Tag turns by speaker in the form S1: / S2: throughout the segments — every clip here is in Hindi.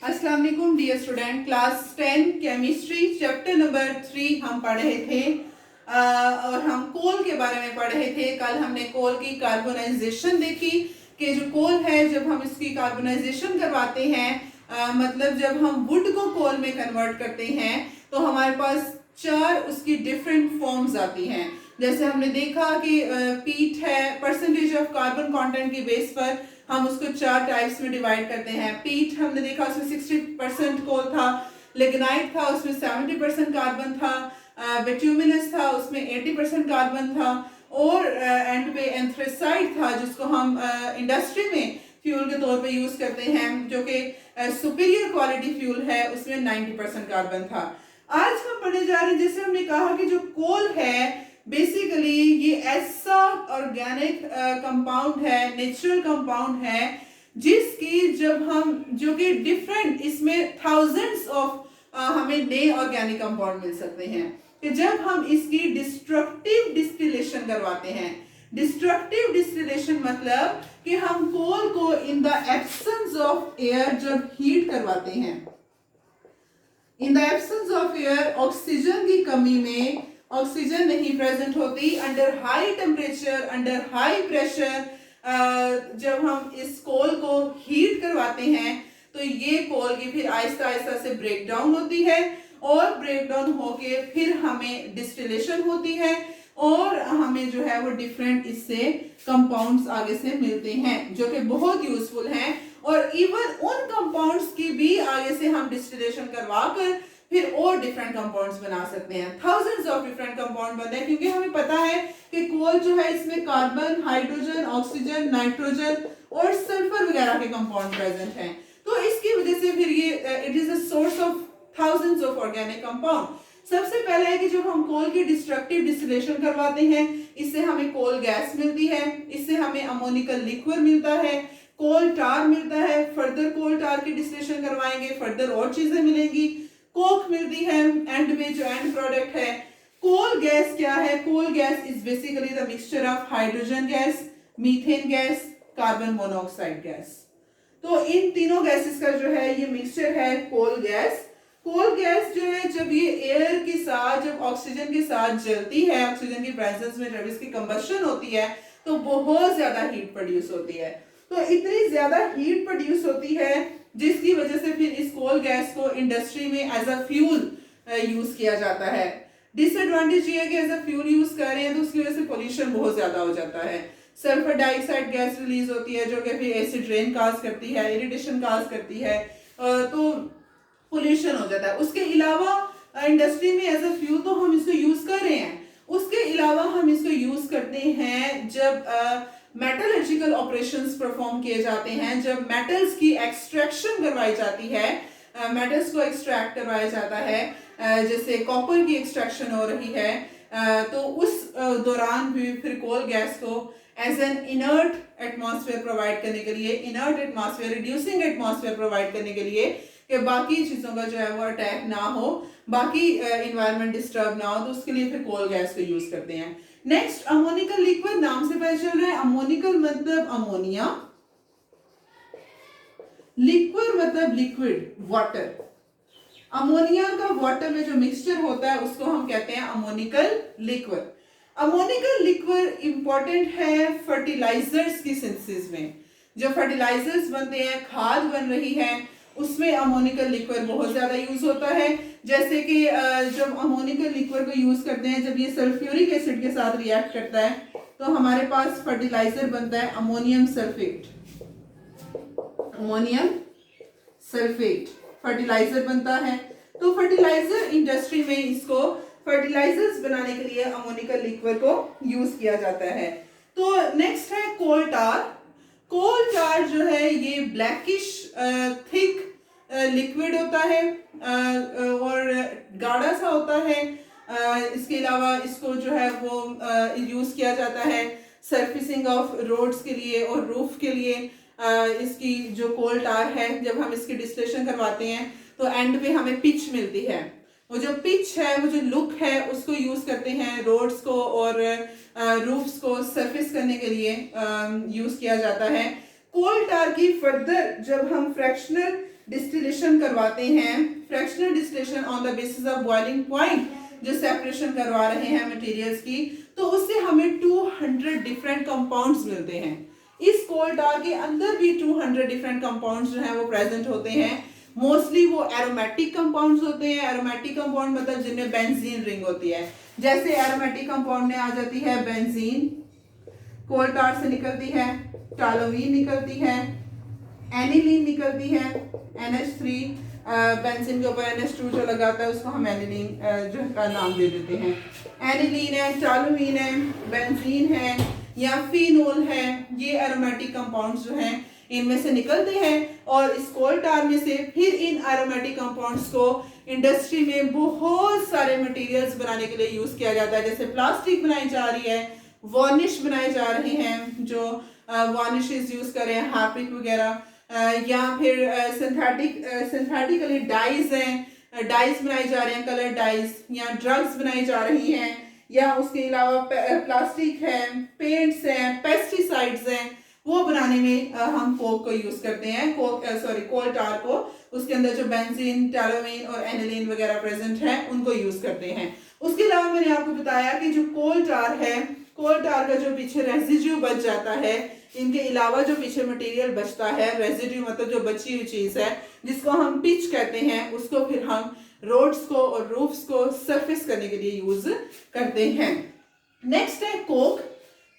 S1: अस्सलाम वालेकुम dear student. Class 10 chemistry chapter number 3 हम पढ़ रहे थे और हम कोल के बारे में पढ़ रहे थे। कल हमने कोल की कार्बोनाइजेशन देखी कि जो कोल है जब हम इसकी कार्बोनाइजेशन करवाते हैं मतलब जब हम वुड को कोल में कन्वर्ट करते हैं तो हमारे पास 4 उसकी डिफरेंट फॉर्म्स आती हैं। जैसे हमने देखा कि पीट है, परसेंटेज ऑफ कार्बन कंटेंट की बेस पर हम उसको 4 टाइप्स में डिवाइड करते हैं। पीट हमने देखा उसमें 60% कोल था, लिग्नाइट था उसमें 70% कार्बन था, बिट्यूमिनस था उसमें 80% कार्बन था और एंड पे एंथ्रेसाइट था जिसको हम इंडस्ट्री में फ्यूल के तौर पे यूज करते हैं जो कि सुपीरियर क्वालिटी फ्यूल है, उसमें 90% कार्बन था। आज हम पढ़ने जा रहे हैं, जैसे हमने कहा कि जो कोल है बेसिकली ये ऐसा ऑर्गेनिक कंपाउंड है, नेचुरल कंपाउंड है जिसकी जब हम जो कि डिफरेंट इसमें थाउजेंड्स ऑफ हमें नए ऑर्गेनिक कंपाउंड मिल सकते हैं कि जब हम इसकी डिस्ट्रक्टिव डिस्टिलेशन करवाते हैं। डिस्ट्रक्टिव डिस्टिलेशन मतलब कि हम कोल को in the absence of air जब हीट करवाते हैं, in the absence of air oxygen की कमी में ऑक्सीजन नहीं प्रेजेंट होती, under high temperature under high pressure जब हम इस कोल को हीट करवाते हैं तो ये कोल की फिर आहिस्ता आहिस्ता से ब्रेक डाउन होती है और ब्रेक डाउन होके फिर हमें डिस्टिलेशन होती है और हमें जो है वो डिफरेंट इससे कंपाउंड्स आगे से मिलते हैं जो कि बहुत यूजफुल हैं और इवन उन कंपाउंड्स की भी आगे से हम डिस्टिलेशन करवाकर फिर और डिफरेंट कंपाउंड्स बना सकते हैं। थाउजेंड्स ऑफ डिफरेंट कंपाउंड बनते हैं क्योंकि हमें पता है कि कोल जो है इसमें कार्बन, हाइड्रोजन, ऑक्सीजन, नाइट्रोजन और सल्फर वगैरह के कंपाउंड प्रेजेंट हैं। तो इसकी वजह से फिर ये it is a source of thousands of organic compound. सबसे पहले है कि जब हम कोल की डिस्ट्रक्टिव डिस्टिलेशन करवाते हैं इससे हमें कोल गैस मिलती है, इससे हमें अमोनिकल लिक्विड मिलता है, कोल टार मिलता है। फर्दर कोल टार की डिस्टिलेशन करवाएंगे, फर्दर और चीजें मिलेंगी, कोक मिलती है, एंड में जो एंड प्रोडक्ट है। कोल गैस क्या है? Coal gas is basically the mixture of hydrogen gas, methane gas, carbon monoxide gas. तो इन तीनों गैसेस का जो है ये मिक्सचर है कोल गैस। कोल गैस जो है जब ये एयर के साथ, जब ऑक्सीजन के साथ जलती है, ऑक्सीजन की प्रेजेंस में जब इसकी कंबशन होती है तो बहुत ज्यादा हीट प्रोड्यूस होती है। तो इतनी ज्यादा हीट प्रोड्यूस होती है जिसकी वजह से फिर इस कोल गैस को इंडस्ट्री में एज अ फ्यूल यूज किया जाता है। डिसएडवांटेज ये है कि एज अ फ्यूल यूज कर रहे हैं तो उसकी वजह से पोल्यूशन बहुत ज्यादा हो जाता है। सल्फर डाइऑक्साइड गैस रिलीज होती है जो कि फिर एसिड रेन काज करती है, इरिटेशन काज करती है, तो पोल्यूशन हो जाता है। उसके अलावा इंडस्ट्री में एज अ फ्यूल तो हम इसको यूज कर रहे हैं, उसके अलावा हम इसको यूज करते हैं जब मेटलर्जिकल ऑपरेशंस परफॉर्म किए जाते हैं, जब मेटल्स की एक्सट्रैक्शन करवाई जाती है, मेटल्स को एक्सट्रैक्ट करवाया जाता है, जैसे कॉपर की एक्सट्रैक्शन हो रही है, तो उस दौरान भी फिर कोल गैस को as an inert atmosphere provide करने के लिए, inert atmosphere, reducing atmosphere provide करने के लिए कि बाकी चीजों का जो है वो अटैक ना हो, बाकी इन्वायरमेंट डिस्टर्ब ना हो, तो उसके लिए फिर कोल गैस को यूज करते हैं। नेक्स्ट अमोनिकल लिक्विड, नाम से पता चल रहा है अमोनिकल मतलब अमोनिया, लिक्विड मतलब लिक्विड वाटर। अमोनिया का वाटर में जो मिक्सचर होता है उसको हम कहते हैं ammoniacal liquid. Ammoniacal liquid important है फर्टिलाइजर्स की सिंथेसिस में। जो फर्टिलाइजर्स बनते हैं, खाद बन रही है, उसमें अमोनिकल लिक्विड बहुत ज्यादा यूज होता है। जैसे कि जब अमोनिकल लिक्विड को यूज करते हैं, जब ये सल्फ्यूरिक एसिड के साथ रिएक्ट करता है तो हमारे पास फर्टिलाइजर बनता है ammonium sulphate. Ammonium sulphate fertiliser बनता है। तो फर्टिलाइजर इंडस्ट्री में इसको फर्टिलाइजर्स बनाने के लिए अमोनिकल लिक्विड को यूज किया जाता है। तो नेक्स्ट है कोल टार। कोल टार जो है ये ब्लैकिश थिक लिक्विड होता है और गाढ़ा सा होता है। इसके अलावा इसको जो है वो यूज किया जाता है सरफेसिंग ऑफ रोड्स के लिए और रूफ के लिए। इसकी जो कोल टार है जब हम इसकी डिस्टिलेशन करवाते हैं तो एंड पे हमें पिच मिलती है। वो जो पिच है, वो जो लुक है, उसको यूज करते हैं रोड्स को और रूफ्स को सरफेस करने के लिए यूज किया जाता है। कोल टार की फर्दर जब हम फ्रैक्शनल डिस्टिलेशन करवाते हैं, fractional distillation on the basis of boiling point, जो सेपरेशन करवा रहे हैं मटेरियल्स की, तो उससे हमें 200 डिफरेंट कंपाउंड्स मिलते हैं। इस कोल टार के अंदर भी 200 डिफरेंट कंपाउंड्स जो हैं वो प्रेजेंट होते हैं। मोस्टली वो एरोमेटिक कंपाउंड्स होते हैं। एरोमेटिक कंपाउंड मतलब जिनमें बेंजीन रिंग होती है। जैसे एरोमेटिक कंपाउंड में आ जाती है बेंजीन, कोल टार से निकलती है, टालोवीन निकलती है, एनिलीन निकलती है, NH3, बेंजीन के ऊपर NH2 जो लगाता है उसको हम एनिलीन जो का नाम दे देते हैं। एनिलीन है, टालोवीन है, बेंजीन है या फिनोल है, ये एरोमेटिक कंपाउंड्स जो हैं इनमें से निकलते हैं और इस कोल टार में से फिर इन एरोमेटिक कंपाउंड्स को इंडस्ट्री में बहुत सारे मटेरियल्स बनाने के लिए यूज किया जाता है। जैसे प्लास्टिक बनाई जा रही है, वार्निश बनाए जा रहे हैं, जो वार्निशेस यूज कर रहे हैं, हार्पिक वगैरह, या फिर सिंथेटिकली डाइज हैं, डाइज बनाई जा रहे हैं, कलर डाइज, या ड्रग्स बनाई जा रही हैं, या उसके अलावा प्लास्टिक है, पेंट्स हैं, पेस्टिसाइड्स हैं, वो बनाने में हम कोक को यूज करते हैं, कोल टार को। उसके अंदर जो बेंजीन, टालोवीन और एनिलीन वगैरह प्रेजेंट है उनको यूज करते हैं। उसके अलावा मैंने आपको बताया कि जो कोल टार है, कोल टार का जो पीछे रेजिड्यू बच जाता है, इनके अलावा जो पीछे मटेरियल बचता है, रेजिड्यू मतलब जो बची हुई चीज है जिसको हम पिच कहते हैं, उसको फिर हम रोड्स को और रूफ्स को सरफेस करने के लिए यूज करते हैं। नेक्स्ट है कोक।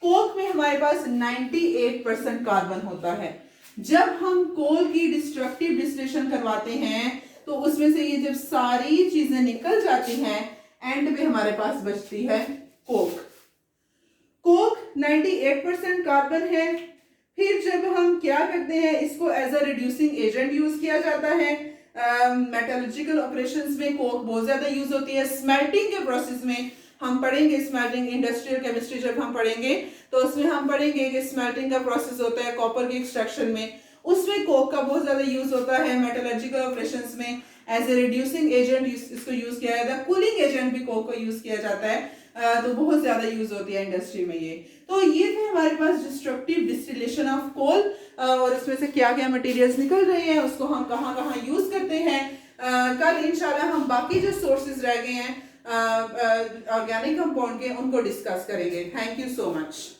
S1: कोक में हमारे पास 98% कार्बन होता है। जब हम कोल की डिस्ट्रक्टिव डिस्टिलेशन करवाते हैं तो उसमें से ये जब सारी चीजें निकल जाती हैं, एंड पे हमारे पास बचती है कोक। कोक 98% कार्बन है। फिर जब हम क्या करते हैं, इसको as a reducing agent use किया जाता है। मेटलर्जिकल ऑपरेशंस में कोक बहुत ज्यादा यूज होती है। स्मेल्टिंग के प्रोसेस में हम पढ़ेंगे, स्मेल्टिंग इंडस्ट्रियल केमिस्ट्री जब हम पढ़ेंगे तो उसमें हम पढ़ेंगे कि स्मेल्टिंग का प्रोसेस होता है कॉपर के एक्सट्रैक्शन में, उसमें कोक का बहुत ज्यादा यूज होता है। मेटलर्जिकल ऑपरेशंस में एज ए रिड्यूसिंग एजेंट इसको यूज किया जाता है। कूलिंग एजेंट भी कोक को यूज किया जाता है, तो बहुत ज्यादा यूज होती है इंडस्ट्री में ये। तो ये थे हमारे पास डिस्ट्रक्टिव डिस्टिलेशन ऑफ कोल, और उसमें से क्या क्या मटेरियल्स निकल रहे हैं, उसको हम कहाँ कहाँ यूज करते हैं। कल इंशाल्लाह हम बाकी जो सोर्सेज रह गए हैं ऑर्गेनिक कंपाउंड के, उनको डिस्कस करेंगे। Thank you so much.